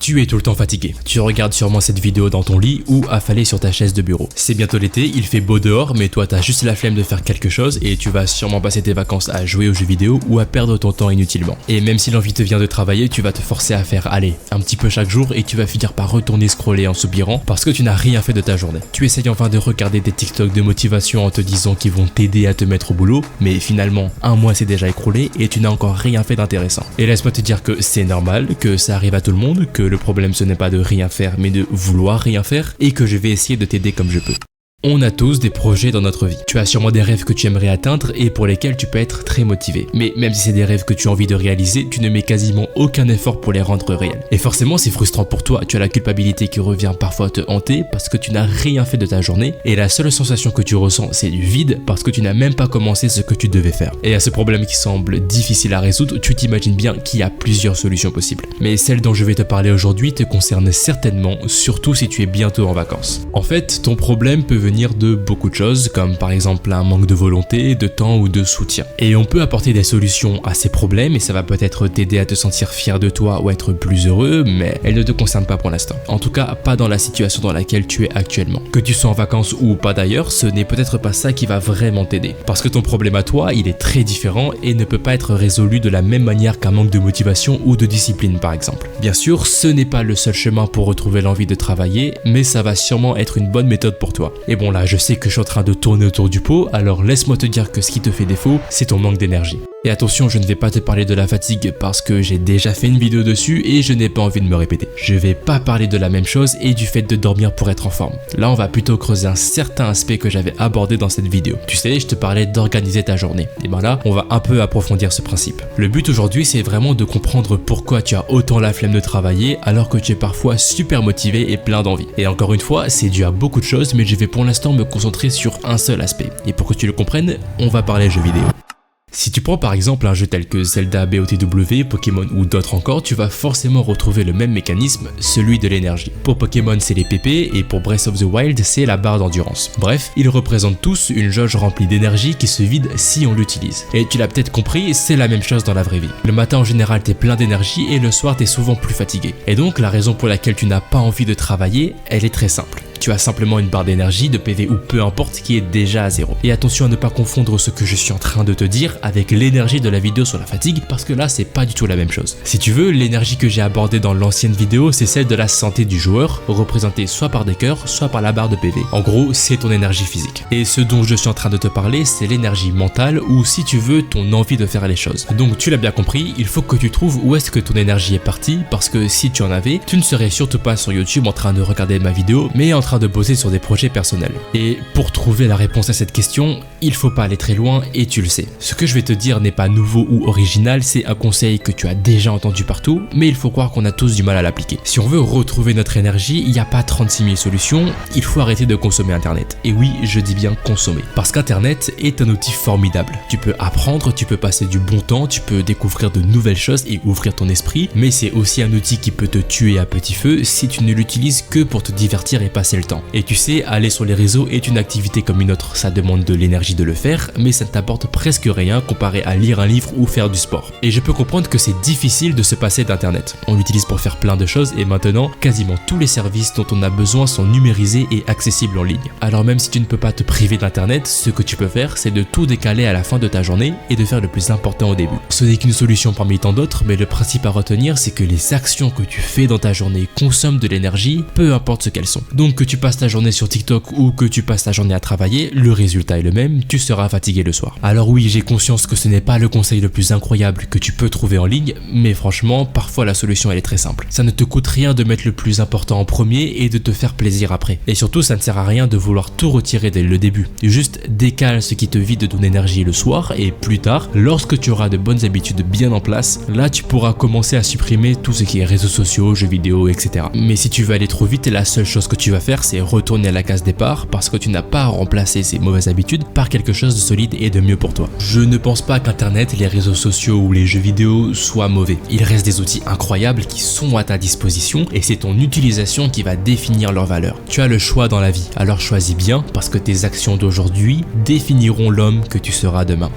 Tu es tout le temps fatigué. Tu regardes sûrement cette vidéo dans ton lit ou affalé sur ta chaise de bureau. C'est bientôt l'été, il fait beau dehors, mais toi t'as juste la flemme de faire quelque chose et tu vas sûrement passer tes vacances à jouer aux jeux vidéo ou à perdre ton temps inutilement. Et même si l'envie te vient de travailler, tu vas te forcer à faire aller un petit peu chaque jour et tu vas finir par retourner scroller en soupirant parce que tu n'as rien fait de ta journée. Tu essayes enfin de regarder des TikTok de motivation en te disant qu'ils vont t'aider à te mettre au boulot, mais finalement un mois s'est déjà écroulé et tu n'as encore rien fait d'intéressant. Et laisse-moi te dire que c'est normal, que ça arrive à tout le monde, que le problème ce n'est pas de rien faire mais de vouloir rien faire et que je vais essayer de t'aider comme je peux. On a tous des projets dans notre vie. Tu as sûrement des rêves que tu aimerais atteindre et pour lesquels tu peux être très motivé. Mais même si c'est des rêves que tu as envie de réaliser, tu ne mets quasiment aucun effort pour les rendre réels. Et forcément, c'est frustrant pour toi. Tu as la culpabilité qui revient parfois te hanter parce que tu n'as rien fait de ta journée et la seule sensation que tu ressens, c'est du vide parce que tu n'as même pas commencé ce que tu devais faire. Et à ce problème qui semble difficile à résoudre, tu t'imagines bien qu'il y a plusieurs solutions possibles. Mais celle dont je vais te parler aujourd'hui te concerne certainement, surtout si tu es bientôt en vacances. En fait, ton problème peut venir de beaucoup de choses, comme par exemple un manque de volonté, de temps ou de soutien. Et on peut apporter des solutions à ces problèmes et ça va peut-être t'aider à te sentir fier de toi ou être plus heureux, mais elles ne te concernent pas pour l'instant. En tout cas, pas dans la situation dans laquelle tu es actuellement. Que tu sois en vacances ou pas d'ailleurs, ce n'est peut-être pas ça qui va vraiment t'aider. Parce que ton problème à toi, il est très différent et ne peut pas être résolu de la même manière qu'un manque de motivation ou de discipline par exemple. Bien sûr, ce n'est pas le seul chemin pour retrouver l'envie de travailler, mais ça va sûrement être une bonne méthode pour toi. Et bon là, je sais que je suis en train de tourner autour du pot, alors laisse-moi te dire que ce qui te fait défaut, c'est ton manque d'énergie. Et attention, je ne vais pas te parler de la fatigue parce que j'ai déjà fait une vidéo dessus et je n'ai pas envie de me répéter. Je vais pas parler de la même chose et du fait de dormir pour être en forme. Là, on va plutôt creuser un certain aspect que j'avais abordé dans cette vidéo. Tu sais, je te parlais d'organiser ta journée. Et ben là, on va un peu approfondir ce principe. Le but aujourd'hui, c'est vraiment de comprendre pourquoi tu as autant la flemme de travailler alors que tu es parfois super motivé et plein d'envie. Et encore une fois, c'est dû à beaucoup de choses, mais je vais pour l'instant me concentrer sur un seul aspect. Et pour que tu le comprennes, on va parler jeux vidéo. Si tu prends par exemple un jeu tel que Zelda, BOTW, Pokémon ou d'autres encore, tu vas forcément retrouver le même mécanisme, celui de l'énergie. Pour Pokémon, c'est les PP et pour Breath of the Wild, c'est la barre d'endurance. Bref, ils représentent tous une jauge remplie d'énergie qui se vide si on l'utilise. Et tu l'as peut-être compris, c'est la même chose dans la vraie vie. Le matin en général, t'es plein d'énergie et le soir, t'es souvent plus fatigué. Et donc, la raison pour laquelle tu n'as pas envie de travailler, elle est très simple. Tu as simplement une barre d'énergie, de PV ou peu importe qui est déjà à zéro. Et attention à ne pas confondre ce que je suis en train de te dire avec l'énergie de la vidéo sur la fatigue parce que là c'est pas du tout la même chose. Si tu veux, l'énergie que j'ai abordée dans l'ancienne vidéo c'est celle de la santé du joueur, représentée soit par des cœurs, soit par la barre de PV. En gros, c'est ton énergie physique. Et ce dont je suis en train de te parler, c'est l'énergie mentale ou si tu veux, ton envie de faire les choses. Donc tu l'as bien compris, il faut que tu trouves où est-ce que ton énergie est partie parce que si tu en avais, tu ne serais surtout pas sur YouTube en train de regarder ma vidéo, mais en train de bosser sur des projets personnels. Et pour trouver la réponse à cette question, il faut pas aller très loin et tu le sais. Ce que je vais te dire n'est pas nouveau ou original, c'est un conseil que tu as déjà entendu partout, mais il faut croire qu'on a tous du mal à l'appliquer. Si on veut retrouver notre énergie, il n'y a pas 36 000 solutions, il faut arrêter de consommer Internet. Et oui, je dis bien consommer. Parce qu'Internet est un outil formidable. Tu peux apprendre, tu peux passer du bon temps, tu peux découvrir de nouvelles choses et ouvrir ton esprit, mais c'est aussi un outil qui peut te tuer à petit feu si tu ne l'utilises que pour te divertir et passer le temps. Et tu sais, aller sur les réseaux est une activité comme une autre, ça demande de l'énergie de le faire, mais ça ne t'apporte presque rien comparé à lire un livre ou faire du sport. Et je peux comprendre que c'est difficile de se passer d'internet. On l'utilise pour faire plein de choses et maintenant, quasiment tous les services dont on a besoin sont numérisés et accessibles en ligne. Alors même si tu ne peux pas te priver d'internet, ce que tu peux faire, c'est de tout décaler à la fin de ta journée et de faire le plus important au début. Ce n'est qu'une solution parmi tant d'autres, mais le principe à retenir, c'est que les actions que tu fais dans ta journée consomment de l'énergie, peu importe ce qu'elles sont. Donc que tu passes ta journée sur TikTok ou que tu passes ta journée à travailler, le résultat est le même, tu seras fatigué le soir. Alors oui, j'ai conscience que ce n'est pas le conseil le plus incroyable que tu peux trouver en ligne, mais franchement, parfois la solution elle est très simple. Ça ne te coûte rien de mettre le plus important en premier et de te faire plaisir après. Et surtout, ça ne sert à rien de vouloir tout retirer dès le début. Juste décale ce qui te vide de ton énergie le soir et plus tard, lorsque tu auras de bonnes habitudes bien en place, là tu pourras commencer à supprimer tout ce qui est réseaux sociaux, jeux vidéo, etc. Mais si tu veux aller trop vite, la seule chose que tu vas faire, c'est retourner à la case départ parce que tu n'as pas à remplacer ces mauvaises habitudes par quelque chose de solide et de mieux pour toi. Je ne pense pas qu'Internet, les réseaux sociaux ou les jeux vidéo soient mauvais. Il reste des outils incroyables qui sont à ta disposition et c'est ton utilisation qui va définir leur valeur. Tu as le choix dans la vie, alors choisis bien parce que tes actions d'aujourd'hui définiront l'homme que tu seras demain.